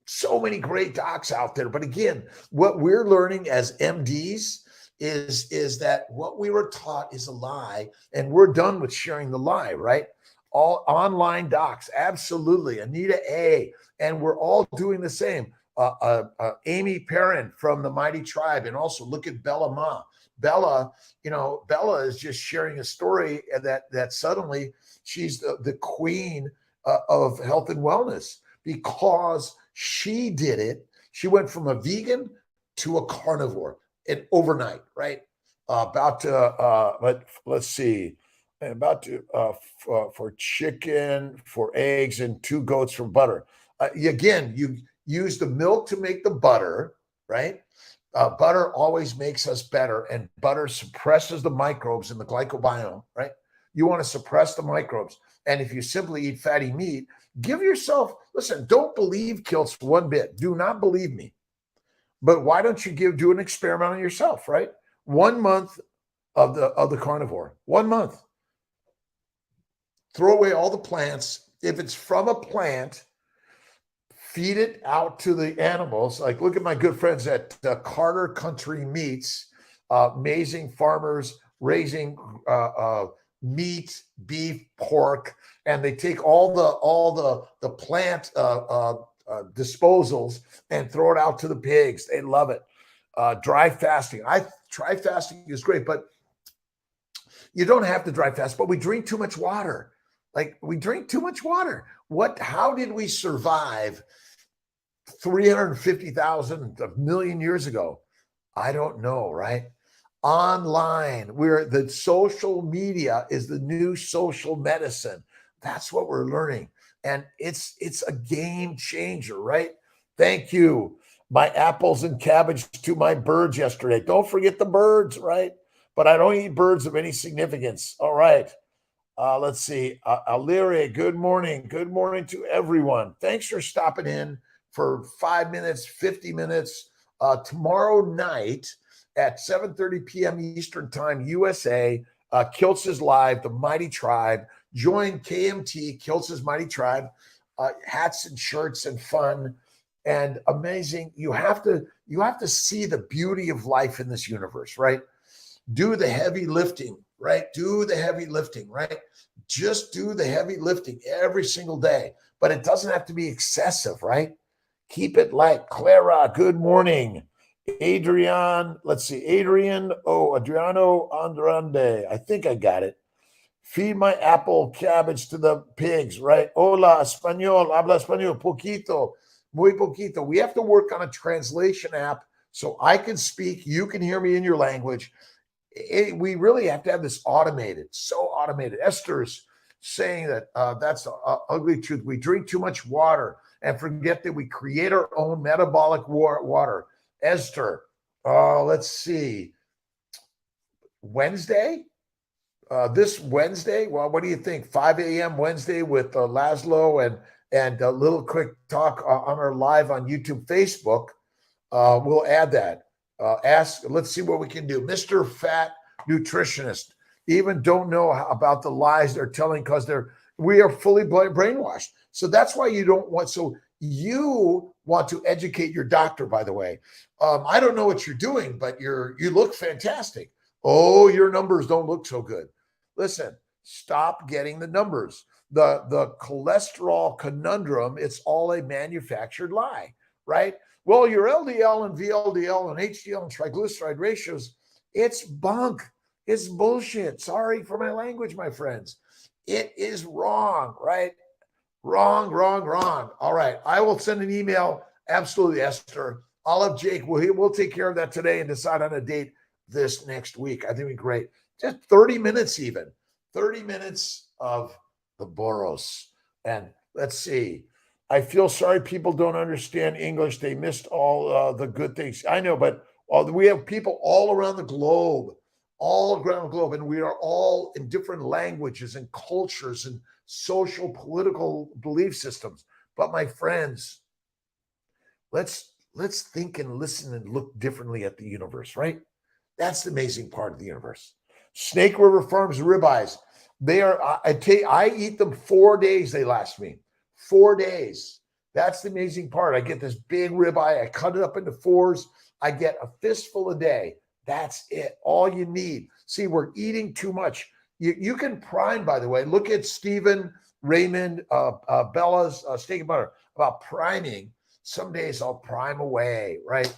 So many great docs out there. But again, what we're learning as MDs is that what we were taught is a lie, and we're done with sharing the lie, right? All online docs, absolutely. Anita A. And we're all doing the same. Amy Perrin from the Mighty Tribe. And also look at Bella Ma. Bella is just sharing a story that suddenly she's the queen of health and wellness because she did it. She went from a vegan to a carnivore overnight, right? But let's see, for chicken, for eggs, and 2 goats for butter. Again, you use the milk to make the butter, right? Butter always makes us better, and butter suppresses the microbes in the glycobiome, right? You want to suppress the microbes. And if you simply eat fatty meat, give yourself, Listen, don't believe Kiltz one bit. Do not believe me. But why don't you do an experiment on yourself, right? 1 month of the carnivore. 1 month. Throw away all the plants. If it's from a plant, feed it out to the animals. Like, look at my good friends at Carter Country Meats, amazing farmers raising meat, beef, pork, and they take all the plant disposals and throw it out to the pigs. They love it. Dry fasting. Dry fasting is great, but you don't have to dry fast. But we drink too much water. Like, we drink too much water. How did we survive 350,000 a million years ago? I don't know, right? Online, the social media is the new social medicine. That's what we're learning. And it's a game changer, right? Thank you. My apples and cabbage to my birds yesterday. Don't forget the birds, right? But I don't eat birds of any significance. All right. Let's see. Alire, good morning. Good morning to everyone. Thanks for stopping in for 5 minutes, 50 minutes. Tomorrow night at 7:30 p.m. Eastern Time, USA, Kiltz is live, the Mighty Tribe. Join KMT, Kiltz's Mighty Tribe. Hats and shirts and fun and amazing. You have to see the beauty of life in this universe, right? Do the heavy lifting, right? Do the heavy lifting, right? Just do the heavy lifting every single day, but it doesn't have to be excessive, right? Keep it light. Clara, good morning. Adrian, let's see. Adriano Andrande. I think I got it. Feed my apple cabbage to the pigs, right? Hola, español, habla español, poquito, muy poquito. We have to work on a translation app so I can speak, you can hear me in your language. We really have to have this automated, so automated. Esther's saying that that's an ugly truth. We drink too much water and forget that we create our own metabolic water. Esther, let's see. Wednesday? This Wednesday? Well, what do you think? 5 a.m. Wednesday with Laszlo and a little quick talk on our live on YouTube, Facebook. We'll add that. Let's see what we can do. Mr. Fat Nutritionist, even don't know about the lies they're telling because we are fully brainwashed. So that's why you don't want, so you want to educate your doctor, by the way. I don't know what you're doing, but you look fantastic. Oh, your numbers don't look so good. Listen, stop getting the numbers. The cholesterol conundrum, it's all a manufactured lie, right? Well, your LDL and VLDL and HDL and triglyceride ratios, it's bunk. It's bullshit. Sorry for my language, my friends. It is wrong, right? Wrong. All right. I will send an email. Absolutely, Esther. I'll have Jake. We'll take care of that today and decide on a date this next week. I think it'd be great. Just 30 minutes even. 30 minutes of the Boros. And let's see. I feel sorry people don't understand English. They missed all the good things. I know, but we have people all around the globe, and we are all in different languages and cultures and social, political belief systems. But my friends, let's think and listen and look differently at the universe, right? That's the amazing part of the universe. Snake River Farms ribeyes. They are, I eat them 4 days. They last me 4 days. That's the amazing part. I get this big ribeye. I cut it up into fours. I get a fistful a day. That's it. All you need. See, we're eating too much. You can prime, by the way. Look at Stephen Raymond Bella's Steak and Butter about priming. Some days I'll prime away, right?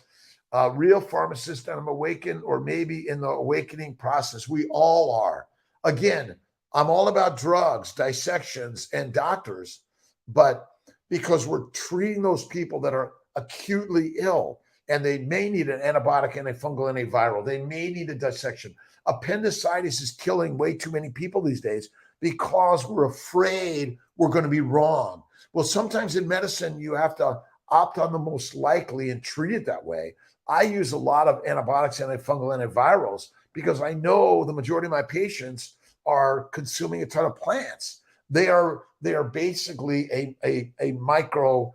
Real pharmacist, and I'm awakened, or maybe in the awakening process. We all are. Again, I'm all about drugs, dissections, and doctors, but because we're treating those people that are acutely ill, and they may need an antibiotic, antifungal, antiviral. They may need a dissection. Appendicitis is killing way too many people these days because we're afraid we're going to be wrong. Well, sometimes in medicine, you have to opt on the most likely and treat it that way. I use a lot of antibiotics, antifungal, antivirals because I know the majority of my patients are consuming a ton of plants. They are basically a micro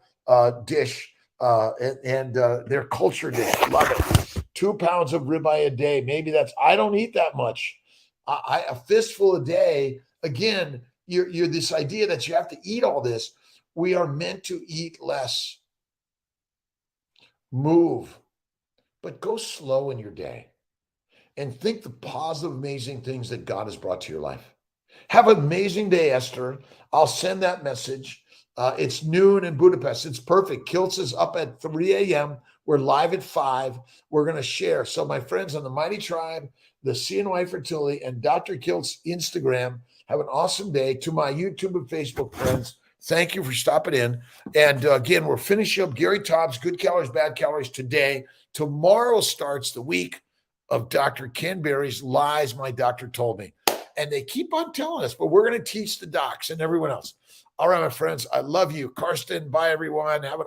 dish, and they're culture dish. Love it. 2 pounds of ribeye a day. Maybe I don't eat that much. A fistful a day. Again, you're this idea that you have to eat all this. We are meant to eat less. Move, but go slow in your day and think the positive, amazing things that God has brought to your life. Have an amazing day, Esther. I'll send that message. It's noon in Budapest. It's perfect. Kiltz is up at 3 a.m. We're live at 5. We're going to share. So my friends on the Mighty Tribe, the CNY Fertility, and Dr. Kiltz Instagram, have an awesome day. To my YouTube and Facebook friends, thank you for stopping in. And again, we're finishing up Gary Taubes, Good Calories, Bad Calories today. Tomorrow starts the week of Dr. Ken Berry's Lies My Doctor Told Me. And they keep on telling us, but we're going to teach the docs and everyone else. All right, my friends, I love you. Karsten, bye, everyone. Have an